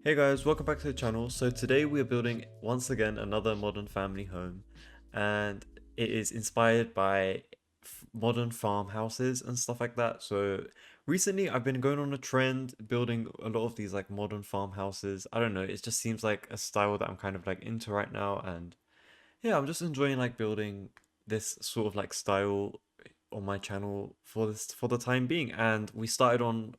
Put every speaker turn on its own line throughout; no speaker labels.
Hey guys, welcome back to the channel. So today we are building once again another modern family home, and it is inspired by modern farmhouses and stuff like that. So recently I've been going on a trend building a lot of these like modern farmhouses. I don't know, it just seems like a style that I'm kind of like into right now, and yeah, I'm just enjoying like building this sort of like style on my channel for the time being. And we started on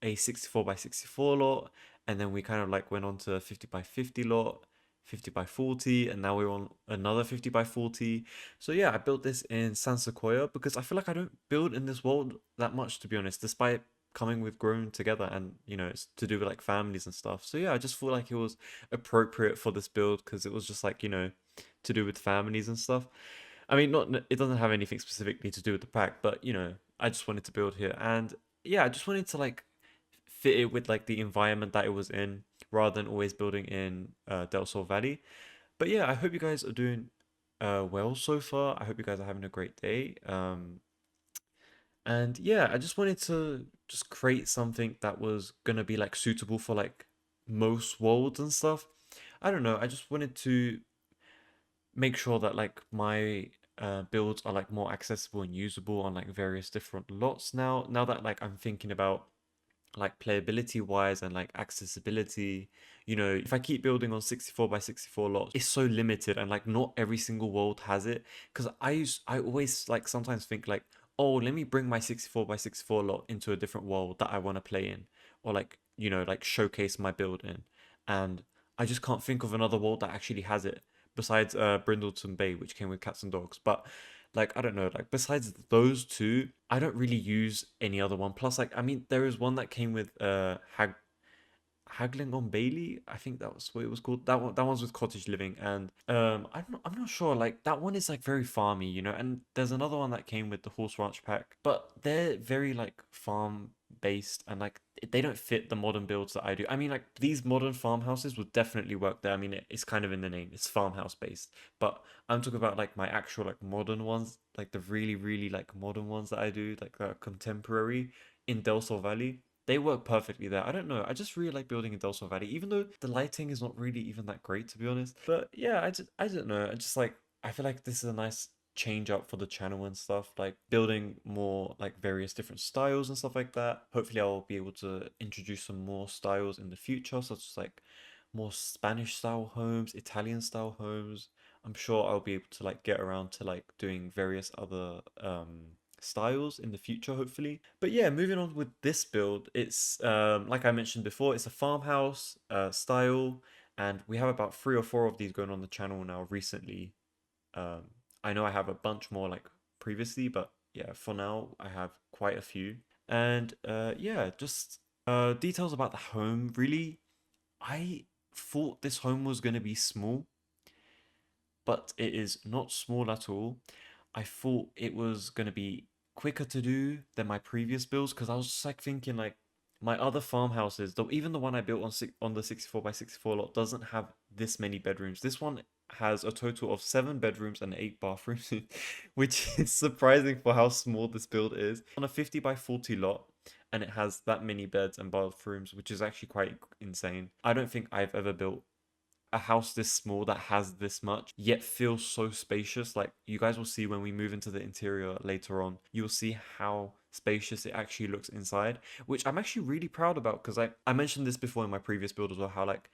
a 64 by 64 lot, and then we kind of like went on to a 50 by 50 lot, 50 by 40, and now we're on another 50 by 40. So yeah, I built this in Sequoia because I feel like I don't build in this world that much, to be honest, despite coming with grown together, and it's to do with like families and stuff. So yeah, I just feel like it was appropriate for this build because it was just like to do with families and stuff. I mean, not it doesn't have anything specifically to do with the pack, but I just wanted to build here, and yeah, I just wanted to like fit it with like the environment that it was in, rather than always building in Del Sol Valley. But yeah, I hope you guys are doing well so far. I hope you guys are having a great day. And yeah, I just wanted to just create something that was gonna be like suitable for like most worlds and stuff. I don't know. I just wanted to make sure that like my builds are like more accessible and usable on like various different lots now that like I'm thinking about like playability wise and like accessibility. If I keep building on 64 by 64 lots, it's so limited, and like not every single world has it. Because I always like sometimes think like, oh, let me bring my 64 by 64 lot into a different world that I want to play in, or like like showcase my build in. And I just can't think of another world that actually has it besides Brindleton Bay, which came with cats and dogs. But like I don't know, like besides those two, I don't really use any other one. Plus, like I mean, there is one that came with Haggling on Bailey. I think that was what it was called. That one's with cottage living, and I'm not sure. Like that one is like very farmy, And there's another one that came with the horse ranch pack, but they're very like farm based, and like they don't fit the modern builds that I do. I mean, like these modern farmhouses would definitely work there. I mean, it's kind of in the name. It's farmhouse based, but I'm talking about like my actual like modern ones, like the really really like modern ones that I do, like contemporary in Del Sol Valley. They work perfectly there. I don't know. I just really like building in Del Sol Valley, even though the lighting is not really even that great, to be honest. But yeah, I don't know. I just like I feel like this is a nice change up for the channel and stuff. Like building more like various different styles and stuff like that. Hopefully, I'll be able to introduce some more styles in the future, such as like more Spanish style homes, Italian style homes. I'm sure I'll be able to like get around to like doing various other styles in the future, hopefully. But yeah, moving on with this build, it's like I mentioned before, it's a farmhouse style, and we have about 3 or 4 of these going on the channel now recently. um I know I have a bunch more like previously, but yeah, for now I have quite a few. And yeah, just details about the home. Really, I thought this home was going to be small, but it is not small at all. I thought it was going to be quicker to do than my previous builds, because I was just like thinking like my other farmhouses, though even the one I built on the 64 by 64 lot doesn't have this many bedrooms. This one has a total of 7 bedrooms and 8 bathrooms, which is surprising for how small this build is. On a 50 by 40 lot, and it has that many beds and bathrooms, which is actually quite insane. I don't think I've ever built a house this small that has this much yet feels so spacious. Like you guys will see when we move into the interior later on, you'll see how spacious it actually looks inside, which I'm actually really proud about, because I mentioned this before in my previous build as well, how like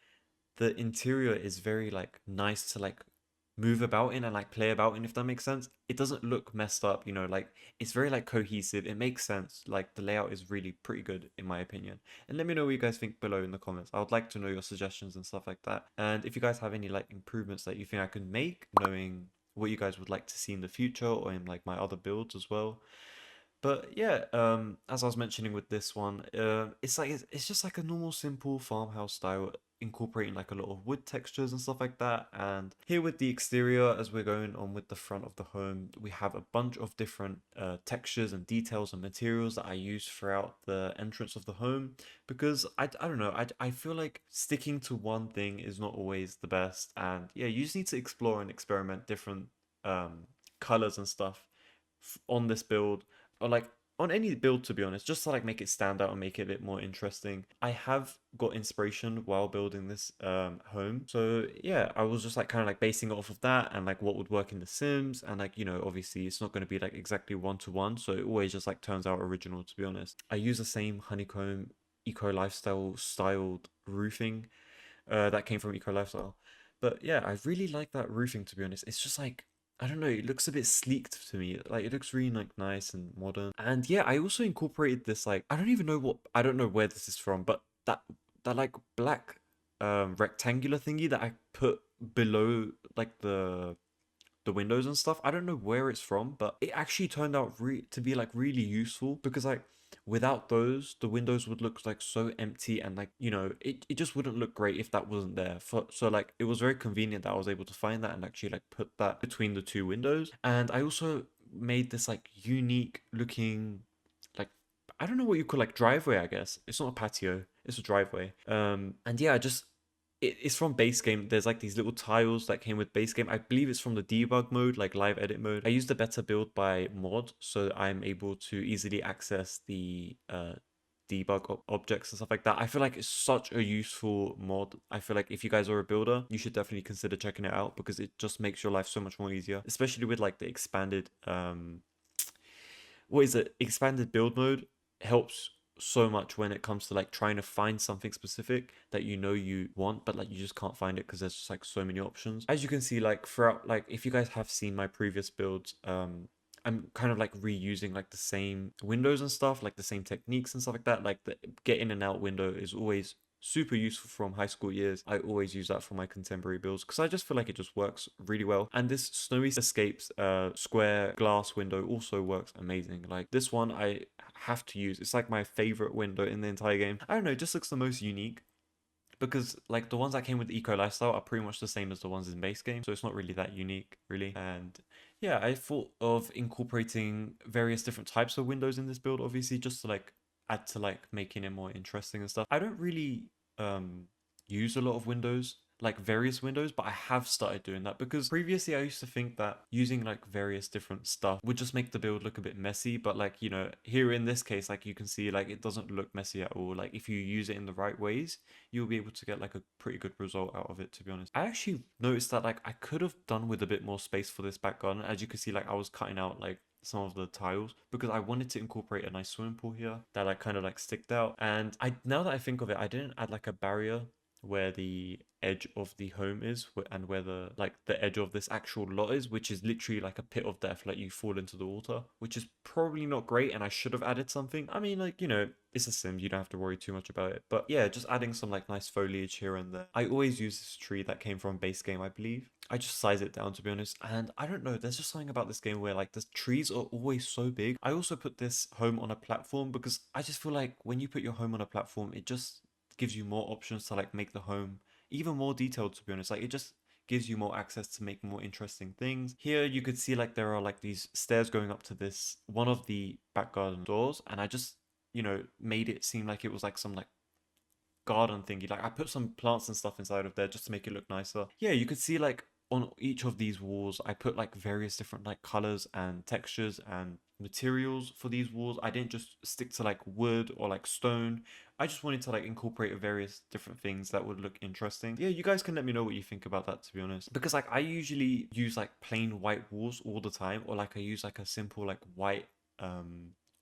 the interior is very like nice to like move about in and like play about in, if that makes sense. It doesn't look messed up, like it's very like cohesive. It makes sense. Like the layout is really pretty good in my opinion. And let me know what you guys think below in the comments. I would like to know your suggestions and stuff like that. And if you guys have any like improvements that you think I could make, knowing what you guys would like to see in the future or in like my other builds as well. But yeah, as I was mentioning with this one, it's like it's just like a normal, simple farmhouse style, incorporating like a lot of wood textures and stuff like that. And here with the exterior, as we're going on with the front of the home, we have a bunch of different textures and details and materials that I use throughout the entrance of the home, because I don't know, I feel like sticking to one thing is not always the best. And yeah, you just need to explore and experiment different colors and stuff on this build, or like on any build, to be honest, just to like make it stand out and make it a bit more interesting. I have got inspiration while building this home. So yeah, I was just like kind of like basing it off of that and like what would work in The Sims, and like, you know, obviously it's not going to be like exactly one to one, so it always just like turns out original, to be honest. I use the same honeycomb eco lifestyle styled roofing that came from Eco Lifestyle. But yeah, I really like that roofing, to be honest. It's just like, I don't know, it looks a bit sleeked to me. Like it looks really like nice and modern. And yeah, I also incorporated this like, I don't know where this is from, but that like black rectangular thingy that I put below like the windows and stuff. I don't know where it's from, but it actually turned out to be like really useful, because like without those, the windows would look like so empty, and like, you know, it just wouldn't look great if that wasn't there. So like it was very convenient that I was able to find that and actually like put that between the two windows. And I also made this like unique looking, like, I don't know what you call like driveway, I guess. It's not a patio, it's a driveway. And yeah, I just it's from base game. There's like these little tiles that came with base game. I believe it's from the debug mode, like live edit mode. I used the better build by mod, so I'm able to easily access the debug objects and stuff like that. I feel like it's such a useful mod. I feel like if you guys are a builder, you should definitely consider checking it out, because it just makes your life so much more easier, especially with like the expanded what is it, expanded build mode helps so much when it comes to like trying to find something specific that you know you want, but like you just can't find it because there's just like so many options. As you can see, like throughout, like if you guys have seen my previous builds, I'm kind of like reusing like the same windows and stuff, like the same techniques and stuff like that. Like the get in and out window is always super useful from high school years. I always use that for my contemporary builds because I just feel like it just works really well. And this Snowy Escapes square glass window also works amazing. Like this one I have to use. It's like my favorite window in the entire game. I don't know, it just looks the most unique, because like the ones that came with Eco Lifestyle are pretty much the same as the ones in base game, so it's not really that unique, really. And yeah, I thought of incorporating various different types of windows in this build, obviously, just to like add to like making it more interesting and stuff. I don't really um use a lot of windows, like various windows, but I have started doing that because previously I used to think that using like various different stuff would just make the build look a bit messy. But like, you know, here in this case, like you can see, like it doesn't look messy at all. Like if you use it in the right ways, you'll be able to get like a pretty good result out of it, to be honest. I actually noticed that like I could have done with a bit more space for this back garden. As you can see, like I was cutting out like some of the tiles because I wanted to incorporate a nice swimming pool here that like kind of like sticked out. And I, now that I think of it, I didn't add like a barrier where the edge of the home is, and where the like the edge of this actual lot is, which is literally like a pit of death, like you fall into the water, which is probably not great, and I should have added something. I mean, like, you know, it's a sim, you don't have to worry too much about it. But yeah, just adding some like nice foliage here and there. I always use this tree that came from base game, I believe. I just size it down, to be honest, and I don't know, there's just something about this game where like the trees are always so big. I also put this home on a platform because I just feel like when you put your home on a platform, it just gives you more options to like make the home even more detailed, to be honest. Like it just gives you more access to make more interesting things. Here you could see like there are like these stairs going up to this one of the back garden doors, and I just, you know, made it seem like it was like some like garden thingy. Like I put some plants and stuff inside of there just to make it look nicer. Yeah, you could see like on each of these walls I put like various different like colors and textures and materials for these walls. I didn't just stick to like wood or like stone. I just wanted to like incorporate various different things that would look interesting. Yeah, you guys can let me know what you think about that, to be honest, because like I usually use like plain white walls all the time, or like I use like a simple like white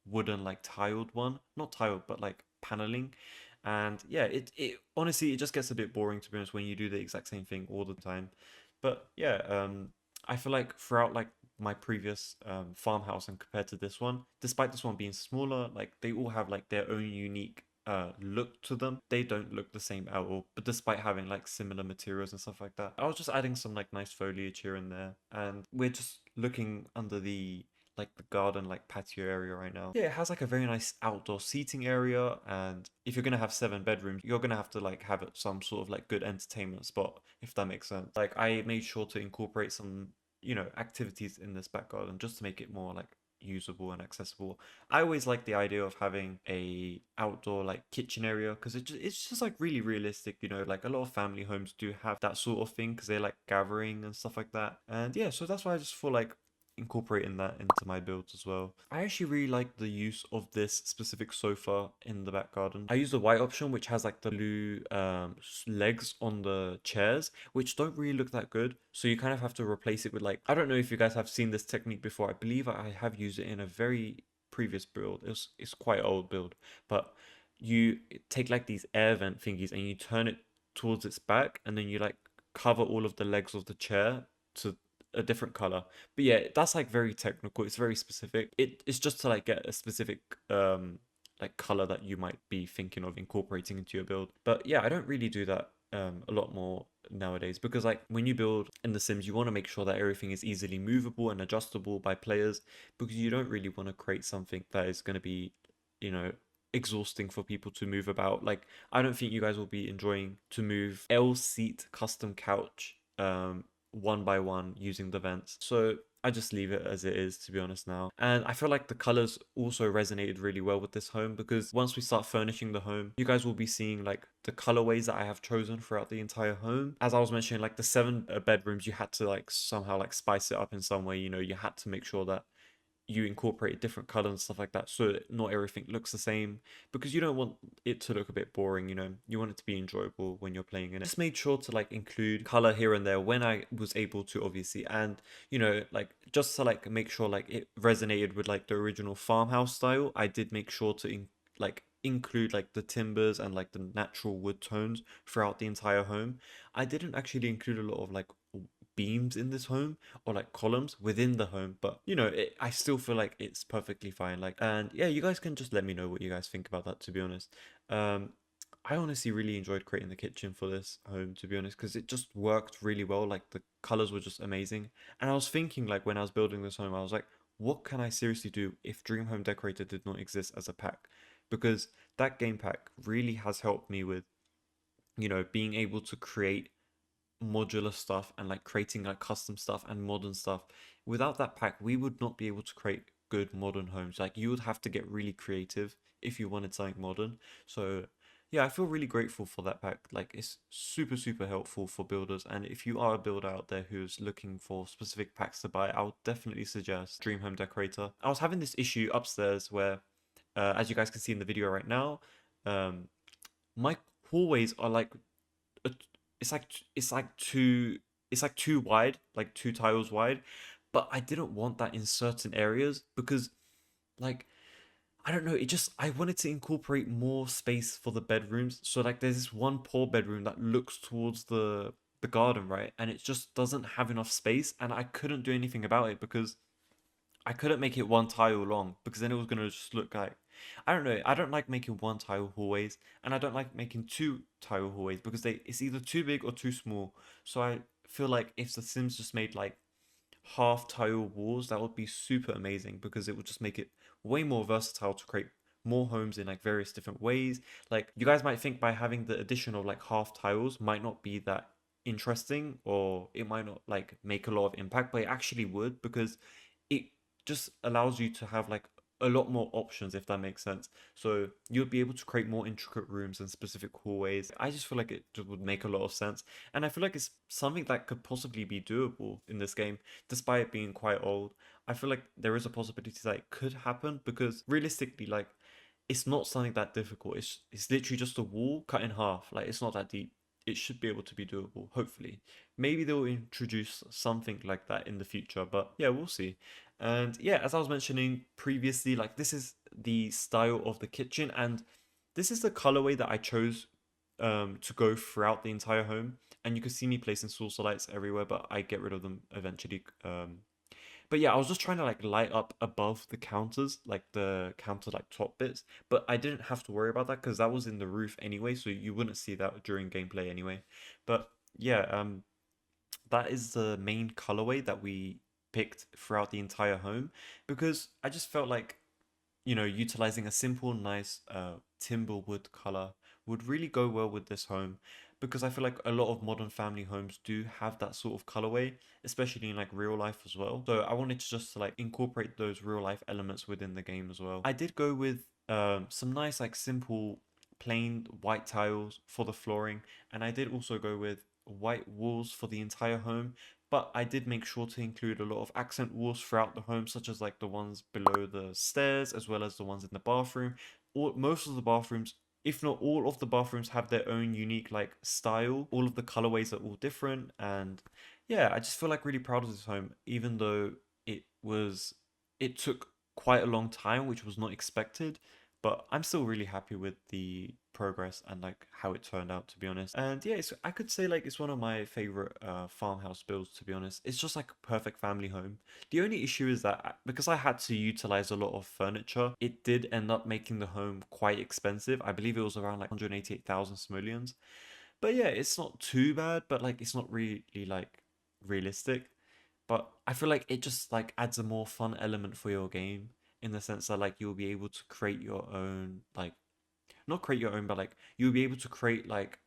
wooden like tiled one, not tiled but like paneling. And yeah, it honestly, it just gets a bit boring, to be honest, when you do the exact same thing all the time. But yeah, I feel like throughout like my previous farmhouse and compared to this one, despite this one being smaller, like they all have like their own unique look to them. They don't look the same at all, but despite having like similar materials and stuff like that. I was just adding some like nice foliage here and there, and we're just looking under the like the garden like patio area right now. Yeah, it has like a very nice outdoor seating area, and if you're gonna have 7 bedrooms, you're gonna have to like have it some sort of like good entertainment spot, if that makes sense. Like I made sure to incorporate some, you know, activities in this back garden just to make it more like usable and accessible. I always like the idea of having a outdoor like kitchen area because it's just like really realistic, you know, like a lot of family homes do have that sort of thing because they like gathering and stuff like that. And yeah, so that's why I just feel like incorporating that into my builds as well. I actually really like the use of this specific sofa in the back garden. I use the white option, which has like the blue legs on the chairs, which don't really look that good. So you kind of have to replace it with like, I don't know if you guys have seen this technique before. I believe I have used it in a very previous build. It's quite old build, but you take like these air vent thingies and you turn it towards its back, and then you like cover all of the legs of the chair to a different color. But yeah, that's like very technical. It's very specific. It's just to like get a specific like color that you might be thinking of incorporating into your build. But yeah, I don't really do that a lot more nowadays, because like when you build in the Sims, you want to make sure that everything is easily movable and adjustable by players, because you don't really want to create something that is going to be, you know, exhausting for people to move about. Like, I don't think you guys will be enjoying to move L seat custom couch one by one using the vents. So I just leave it as it is, to be honest now. And I feel like the colors also resonated really well with this home, because once we start furnishing the home, you guys will be seeing like the colorways that I have chosen throughout the entire home. As I was mentioning, like the 7 bedrooms, you had to like somehow like spice it up in some way. You know, you had to make sure that you incorporate different colors and stuff like that, so not everything looks the same, because you don't want it to look a bit boring. You know, you want it to be enjoyable when you're playing in it. Just made sure to like include color here and there when I was able to, obviously, and you know, like just to like make sure like it resonated with like the original farmhouse style. I did make sure to like include like the timbers and like the natural wood tones throughout the entire home. I didn't actually include a lot of like beams in this home, or like columns within the home, but you know, I still feel like it's perfectly fine. Like, and yeah, you guys can just let me know what you guys think about that, to be honest. I honestly really enjoyed creating the kitchen for this home, to be honest, because it just worked really well. Like the colors were just amazing, and I was thinking, like when I was building this home, I was like, what can I seriously do if Dream Home Decorator did not exist as a pack? Because that game pack really has helped me with, you know, being able to create modular stuff and like creating like custom stuff and modern stuff. Without that pack, we would not be able to create good modern homes. Like, you would have to get really creative if you wanted something modern. So yeah, I feel really grateful for that pack. Like, it's super helpful for builders, and if you are a builder out there who's looking for specific packs to buy, I would definitely suggest Dream Home Decorator. I was having this issue upstairs where, as you guys can see in the video right now, um, my hallways are like a, it's like too wide, like 2 tiles wide. But I didn't want that in certain areas, because like, I don't know, it just, I wanted to incorporate more space for the bedrooms. So like there's this one poor bedroom that looks towards the garden, right? And it just doesn't have enough space, and I couldn't do anything about it, because I couldn't make it 1 tile long, because then it was gonna just look like, I don't know. I don't like making 1 tile hallways, and I don't like making 2 tile hallways, because it's either too big or too small. So I feel like if the Sims just made like half tile walls, that would be super amazing, because it would just make it way more versatile to create more homes in like various different ways. Like, you guys might think by having the addition of like half tiles might not be that interesting, or it might not like make a lot of impact, but it actually would, because it just allows you to have like a lot more options, if that makes sense. So you'll be able to create more intricate rooms and specific hallways. I just feel like it just would make a lot of sense, and I feel like it's something that could possibly be doable in this game, despite it being quite old. I feel like there is a possibility that it could happen, because realistically, like, it's not something that difficult. It's literally just a wall cut in half. Like, it's not that deep. It should be able to be doable, hopefully. Maybe they'll introduce something like that in the future, but yeah, we'll see. And yeah, as I was mentioning previously, like, this is the style of the kitchen, and this is the colorway that I chose to go throughout the entire home. And you can see me placing saucer lights everywhere, but I get rid of them eventually. But yeah, I was just trying to like light up above the counters, like the counter like top bits, but I didn't have to worry about that, because that was in the roof anyway, so you wouldn't see that during gameplay anyway. But yeah, that is the main colorway that we picked throughout the entire home, because I just felt like, you know, utilizing a simple, nice timber wood color would really go well with this home, because I feel like a lot of modern family homes do have that sort of colorway, especially in like real life as well. So I wanted to just like incorporate those real life elements within the game as well. I did go with some nice like simple plain white tiles for the flooring, and I did also go with white walls for the entire home, but I did make sure to include a lot of accent walls throughout the home, such as like the ones below the stairs as well as the ones in the bathroom. Most of the bathrooms, if not all of the bathrooms, have their own unique like style. All of the colorways are all different, and yeah, I just feel like really proud of this home, even though it was it took quite a long time, which was not expected, but I'm still really happy with the progress and like how it turned out, to be honest. And yeah, I could say like it's one of my favorite farmhouse builds, to be honest. It's just like a perfect family home. The only issue is that because I had to utilize a lot of furniture, it did end up making the home quite expensive. I believe it was around like 188,000 simoleons. But yeah, it's not too bad, but like it's not really like realistic. But I feel like it just like adds a more fun element for your game, in the sense that like you'll be able to create your own like, not create your own, but like you'll be able to create like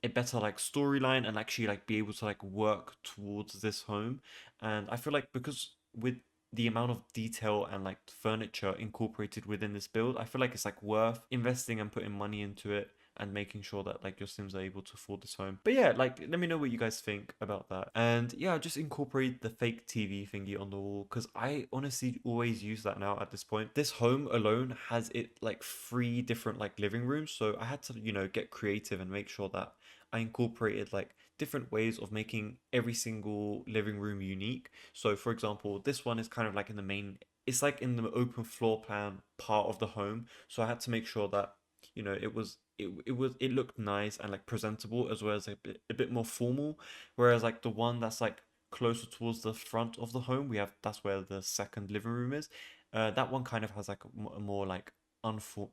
a better like storyline and actually like be able to like work towards this home. And I feel like because with the amount of detail and like furniture incorporated within this build, I feel like it's like worth investing and putting money into it and making sure that like your Sims are able to afford this home. But yeah, like let me know what you guys think about that. And yeah, just incorporate the fake TV thingy on the wall because I honestly always use that now at this point. This home alone has it like three different like living rooms, so I had to, get creative and make sure that I incorporated like different ways of making every single living room unique. So for example, this one is kind of like in the main, it's like in the open floor plan part of the home. So I had to make sure that it looked nice and like presentable as well as a bit more formal, whereas like the one that's like closer towards the front of the home, that's where the second living room is. That one kind of has like a more like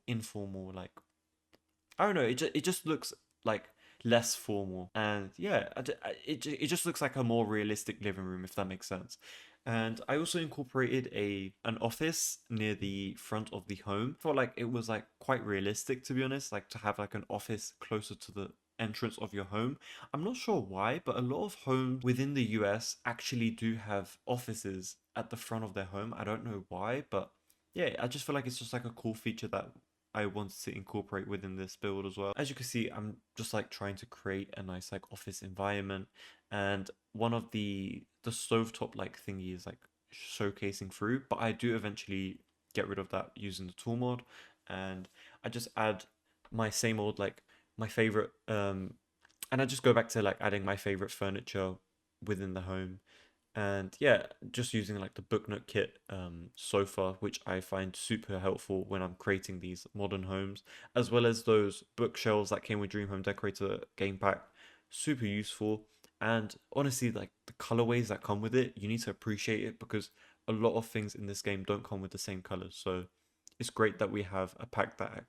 informal, like I don't know. It just looks like less formal, and yeah, it just looks like a more realistic living room, if that makes sense. And I also incorporated an office near the front of the home. Felt like it was like quite realistic, to be honest, like to have like an office closer to the entrance of your home. I'm not sure why, but a lot of homes within the US actually do have offices at the front of their home. I don't know why, but yeah, I just feel like it's just like a cool feature that I wanted to incorporate within this build as well. As you can see, I'm just like trying to create a nice like office environment, and one of the stovetop like thingy is like showcasing through, but I do eventually get rid of that using the tool mod, and I just add my same old like my favorite and I just go back to like adding my favorite furniture within the home. And yeah, just using like the book nook kit sofa, which I find super helpful when I'm creating these modern homes, as well as those bookshelves that came with Dream Home Decorator game pack, super useful. And honestly, like the colorways that come with it, you need to appreciate it because a lot of things in this game don't come with the same colors. So it's great that we have a pack that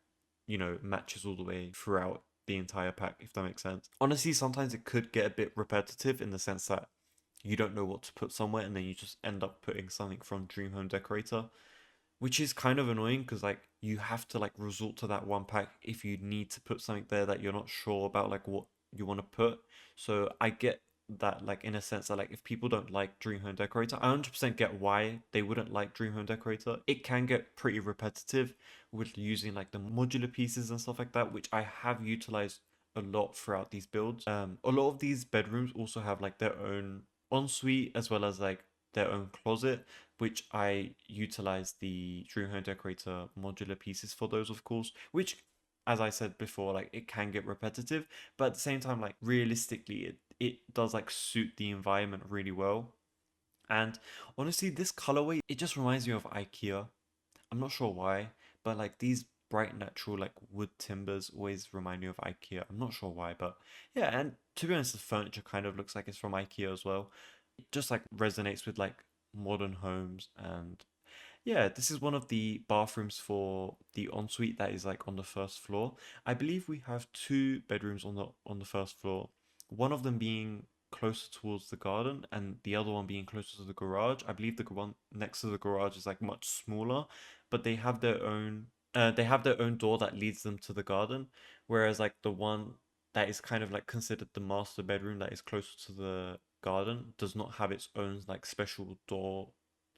matches all the way throughout the entire pack, if that makes sense. Honestly, sometimes it could get a bit repetitive in the sense that you don't know what to put somewhere and then you just end up putting something from Dream Home Decorator, which is kind of annoying because like you have to like resort to that one pack if you need to put something there that you're not sure about like what you want to put. So I get that, like in a sense that like if people don't like Dream Home Decorator, I 100% get why they wouldn't like Dream Home Decorator. It can get pretty repetitive with using like the modular pieces and stuff like that, which I have utilized a lot throughout these builds. A lot of these bedrooms also have like their own ensuite as well as like their own closet, which I utilize the Dream Home Decorator modular pieces for those, of course, which, as I said before, like it can get repetitive, but at the same time, like realistically, it does like suit the environment really well. And honestly, this colorway, it just reminds me of IKEA. I'm not sure why, but like these bright natural like wood timbers always remind me of IKEA. I'm not sure why, but yeah, and to be honest, the furniture kind of looks like it's from IKEA as well. It just like resonates with like modern homes. And yeah, this is one of the bathrooms for the ensuite that is like on the first floor. I believe we have two bedrooms on the first floor. One of them being closer towards the garden and the other one being closer to the garage. I believe the one next to the garage is like much smaller, but they have their own door that leads them to the garden, whereas like the one that is kind of like considered the master bedroom that is closer to the garden does not have its own like special door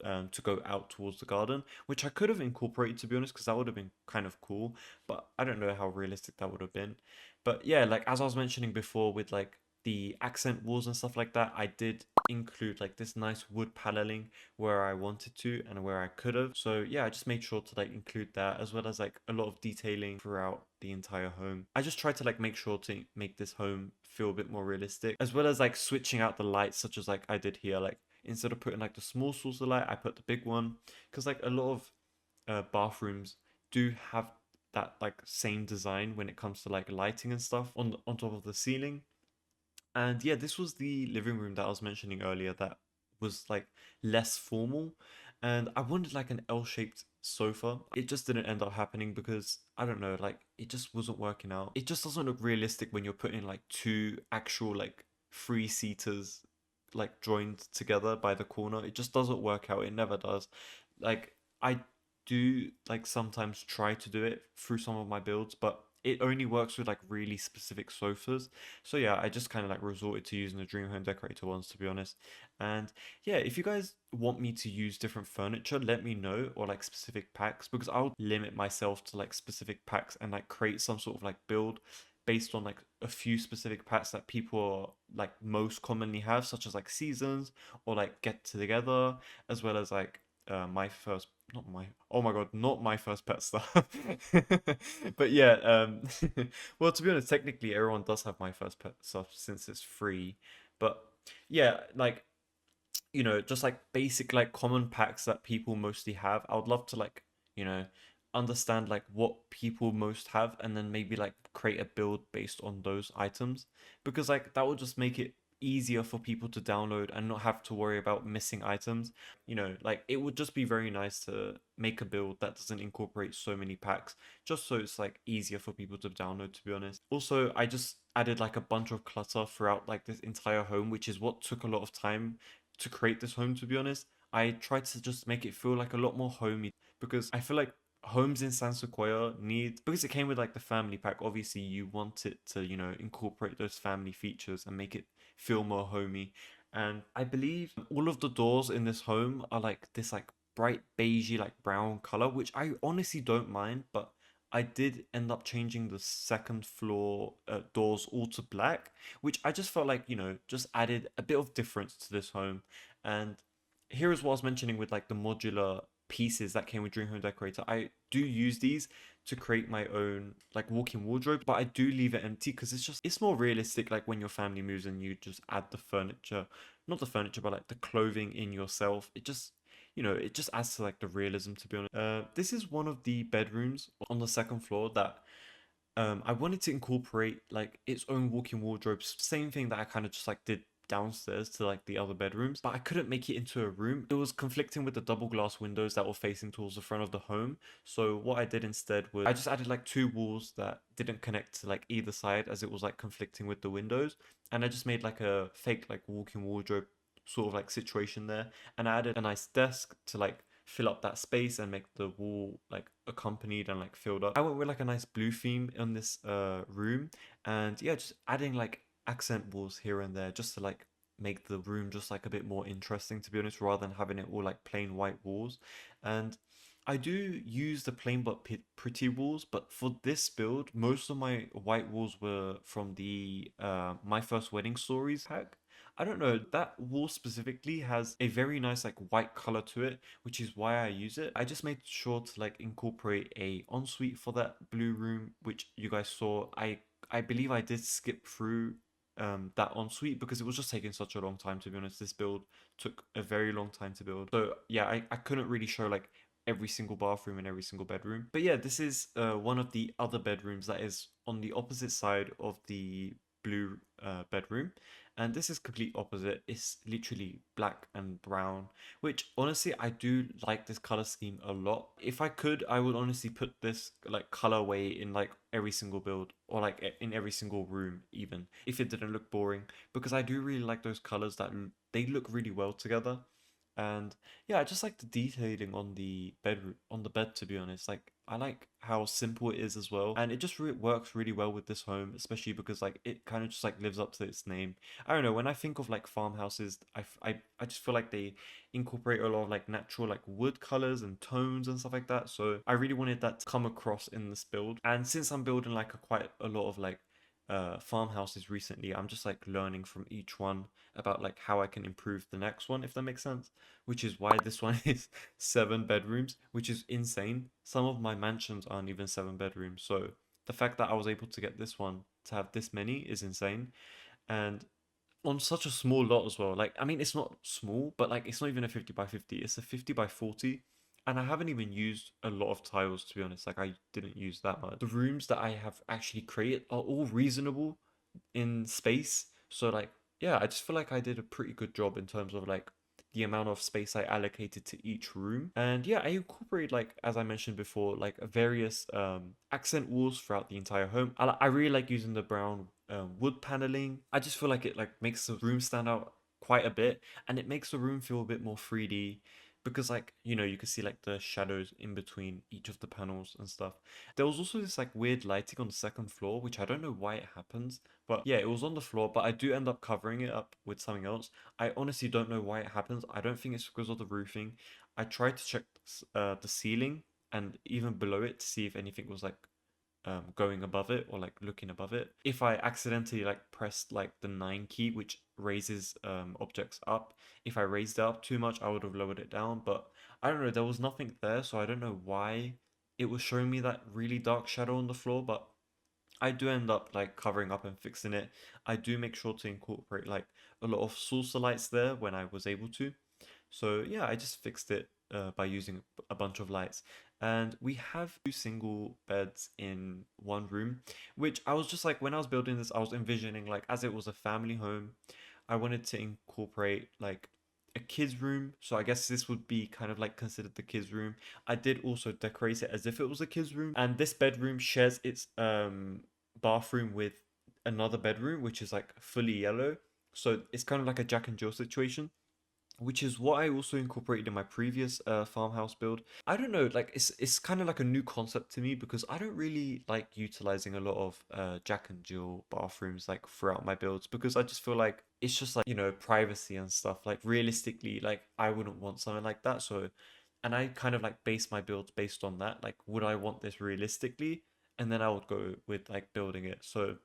to go out towards the garden, which I could have incorporated, to be honest, because that would have been kind of cool. But I don't know how realistic that would have been. But yeah, like as I was mentioning before, with like the accent walls and stuff like that, I did include like this nice wood paneling where I wanted to and where I could have. So yeah, I just made sure to like include that, as well as like a lot of detailing throughout the entire home. I just tried to like make sure to make this home feel a bit more realistic, as well as like switching out the lights, such as like I did here. Like instead of putting like the small source of light, I put the big one, because like a lot of bathrooms do have that like same design when it comes to like lighting and stuff on top of the ceiling. And yeah, this was the living room that I was mentioning earlier that was like less formal. And I wanted like an L-shaped sofa. It just didn't end up happening because I don't know, like it just wasn't working out. It just doesn't look realistic when you're putting like two actual like three seaters like joined together by the corner. It just doesn't work out. It never does. Like I do like sometimes try to do it through some of my builds, but it only works with like really specific sofas. So yeah, I just kind of like resorted to using the Dream Home Decorator ones, to be honest. And yeah, if you guys want me to use different furniture, let me know, or like specific packs, because I'll limit myself to like specific packs and like create some sort of like build based on like a few specific packs that people like most commonly have, such as like seasons or like get together, as well as like my first not my oh my god not my first pet stuff. But yeah, well, to be honest, technically everyone does have my first pet stuff since it's free. But yeah, like just like basic like common packs that people mostly have. I would love to like, you know, understand like what people most have, and then maybe like create a build based on those items, because like that will just make it easier for people to download and not have to worry about missing items. Like it would just be very nice to make a build that doesn't incorporate so many packs, just so it's like easier for people to download, to be honest. Also, I just added like a bunch of clutter throughout like this entire home, which is what took a lot of time to create this home, to be honest. I tried to just make it feel like a lot more homey, because I feel like homes in San Sequoia need, because it came with like the family pack, obviously you want it to, incorporate those family features and make it feel more homey. And I believe all of the doors in this home are like this like bright beigey like brown color, which I honestly don't mind, but I did end up changing the second floor doors all to black, which I just felt like, just added a bit of difference to this home. And here is what I was mentioning with like the modular pieces that came with Dream Home Decorator. I do use these to create my own like walk-in wardrobe, but I do leave it empty because it's more realistic, like when your family moves and you just add the furniture, not the furniture, but like the clothing in yourself. It just adds to like the realism, to be honest. This is one of the bedrooms on the second floor that I wanted to incorporate like its own walk-in wardrobes, same thing that I kind of just like did downstairs to like the other bedrooms, but I couldn't make it into a room. It was conflicting with the double glass windows that were facing towards the front of the home. So what I did instead was I just added like two walls that didn't connect to like either side, as it was like conflicting with the windows, and I just made like a fake like walk-in wardrobe sort of like situation there, and I added a nice desk to like fill up that space and make the wall like accompanied and like filled up. I went with like a nice blue theme in this room, and yeah, just adding like accent walls here and there just to like make the room just like a bit more interesting, to be honest, rather than having it all like plain white walls. And I do use the plain but pretty walls, but for this build, most of my white walls were from the My First Wedding Stories pack. I don't know, that wall specifically has a very nice like white color to it, which is why I use it. I just made sure to like incorporate a ensuite for that blue room, which you guys saw. I believe I did skip through that ensuite because it was just taking such a long time, to be honest. This build took a very long time to build. So yeah, I couldn't really show like every single bathroom and every single bedroom. But yeah, this is one of the other bedrooms that is on the opposite side of the blue bedroom, and this is complete opposite. It's literally black and brown, which honestly I do like this color scheme a lot. If I could, I would honestly put this like colorway in like every single build, or like in every single room, even if it didn't look boring, because I do really like those colors that they look really well together. And yeah, I just like the detailing on the bed, to be honest. Like I like how simple it is as well, and it just works really well with this home, especially because like it kind of just like lives up to its name. I don't know, when I think of like farmhouses, I just feel like they incorporate a lot of like natural like wood colors and tones and stuff like that. So I really wanted that to come across in this build. And since I'm building like quite a lot of like farmhouses recently, I'm just like learning from each one about like how I can improve the next one, if that makes sense. Which is why this one is 7 bedrooms, which is insane. Some of my mansions aren't even 7 bedrooms. So the fact that I was able to get this one to have this many is insane. And on such a small lot as well. Like, I mean, it's not small, but like, it's not even a 50 by 50. It's a 50 by 40. And I haven't even used a lot of tiles, to be honest. Like, I didn't use that much. The rooms that I have actually created are all reasonable in space. So, like, yeah, I just feel like I did a pretty good job in terms of like the amount of space I allocated to each room. And yeah, I incorporate like as I mentioned before, like various accent walls throughout the entire home. I really like using the brown wood paneling. I just feel like it like makes the room stand out quite a bit, and it makes the room feel a bit more 3D because like you can see like the shadows in between each of the panels and stuff. There was also this like weird lighting on the second floor, which I don't know why it happens, but yeah, it was on the floor, but I do end up covering it up with something else. I honestly don't know why it happens. I don't think it's because of the roofing. I tried to check the ceiling and even below it to see if anything was like going above it or like looking above it. If I accidentally like pressed like the 9 key, which raises objects up, if I raised it up too much, I would have lowered it down. But I don't know, there was nothing there, so I don't know why it was showing me that really dark shadow on the floor, but I do end up like covering up and fixing it. I do make sure to incorporate like a lot of saucer lights there when I was able to. So yeah, I just fixed it by using a bunch of lights. And we have 2 single beds in one room, which I was just like, when I was building this, I was envisioning like as it was a family home, I wanted to incorporate like a kids room. So I guess this would be kind of like considered the kids room. I did also decorate it as if it was a kids room. And this bedroom shares its bathroom with another bedroom, which is like fully yellow. So it's kind of like a Jack and Jill situation, which is what I also incorporated in my previous farmhouse build. I don't know, like it's kind of like a new concept to me because I don't really like utilizing a lot of Jack and Jill bathrooms like throughout my builds because I just feel like it's just like privacy and stuff. Like realistically, like I wouldn't want something like that. So, and I kind of like base my builds based on that. Like, would I want this realistically? And then I would go with like building it. So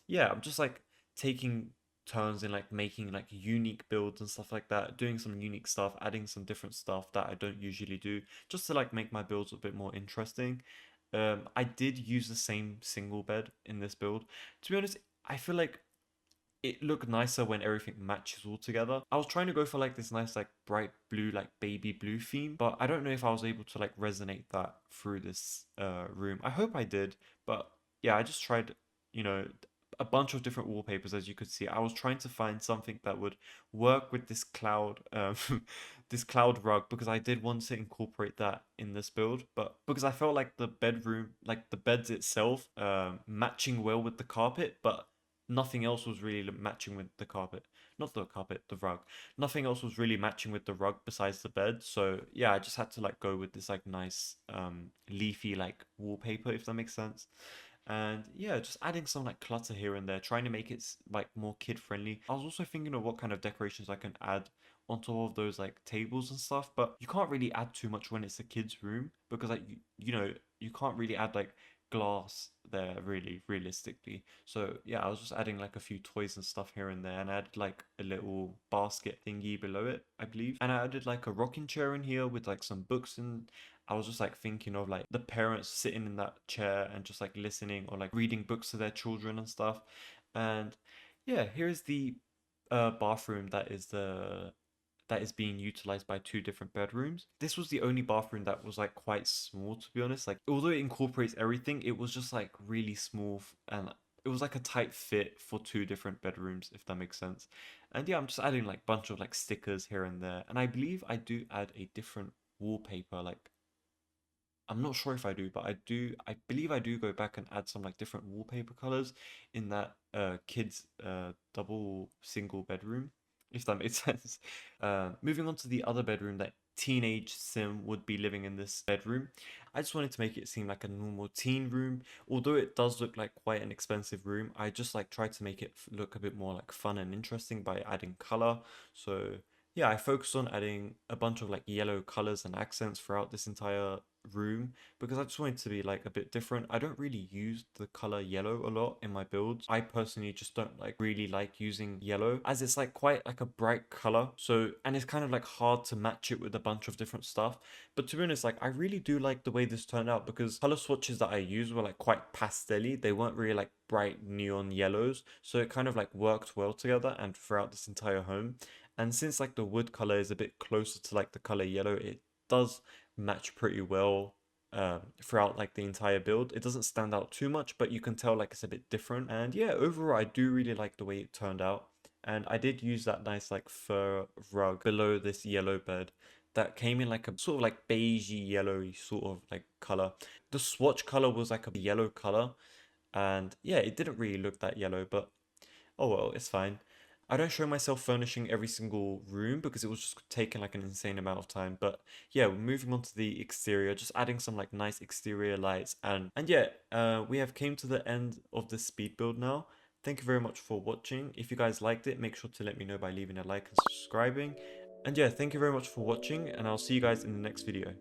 yeah, I'm just like taking turns in like making like unique builds and stuff like that, doing some unique stuff, adding some different stuff that I don't usually do, just to like make my builds a bit more interesting. I did use the same single bed in this build. To be honest, I feel like it looked nicer when everything matches all together. I was trying to go for like this nice like bright blue like baby blue theme, but I don't know if I was able to like resonate that through this room. I hope I did, but yeah, I just tried, you know, a bunch of different wallpapers as you could see. I was trying to find something that would work with this cloud this cloud rug because I did want to incorporate that in this build, but because I felt like the bedroom, like the beds itself, matching well with the carpet, but nothing else was really matching with the carpet. Not the carpet, the rug. Nothing else was really matching with the rug besides the bed. So yeah, I just had to like go with this like nice leafy like wallpaper, if that makes sense. And yeah, just adding some like clutter here and there, trying to make it like more kid friendly. I was also thinking of what kind of decorations I can add on top of those like tables and stuff, but you can't really add too much when it's a kid's room because like you can't really add like glass there really realistically. So yeah, I was just adding like a few toys and stuff here and there, and I added like a little basket thingy below it, I believe. And I added like a rocking chair in here with like some books, and I was just like thinking of like the parents sitting in that chair and just like listening or like reading books to their children and stuff. And yeah, here's the bathroom that is being utilized by 2 different bedrooms. This was the only bathroom that was like quite small, to be honest. Like, although it incorporates everything, it was just like really small and it was like a tight fit for 2 different bedrooms, if that makes sense. And yeah, I'm just adding like bunch of like stickers here and there. And I believe I do add a different wallpaper. Like, I'm not sure if I do, but I believe I do go back and add some like different wallpaper colors in that kids double single bedroom, if that makes sense. Moving on to the other bedroom that teenage Sim would be living in this bedroom. I just wanted to make it seem like a normal teen room. Although it does look like quite an expensive room, I just like tried to make it look a bit more like fun and interesting by adding color. So yeah, I focused on adding a bunch of like yellow colors and accents throughout this entire room because I just wanted to be like a bit different. I don't really use the color yellow a lot in my builds. I personally just don't like really like using yellow as it's like quite like a bright color. So, and it's kind of like hard to match it with a bunch of different stuff. But to be honest, like I really do like the way this turned out because color swatches that I used were like quite pastel-y. They weren't really like bright neon yellows. So it kind of like worked well together and throughout this entire home. And since like the wood color is a bit closer to like the color yellow, it does match pretty well throughout like the entire build. It doesn't stand out too much, but you can tell like it's a bit different. And yeah, overall, I do really like the way it turned out. And I did use that nice like fur rug below this yellow bed that came in like a sort of like beigey yellowy sort of like color. The swatch color was like a yellow color, and yeah, it didn't really look that yellow, but oh well, it's fine. I don't show myself furnishing every single room because it was just taking like an insane amount of time. But yeah, we're moving on to the exterior, just adding some like nice exterior lights and yeah, we have came to the end of the speed build now. Thank you very much for watching. If you guys liked it, make sure to let me know by leaving a like and subscribing. And yeah, thank you very much for watching, and I'll see you guys in the next video.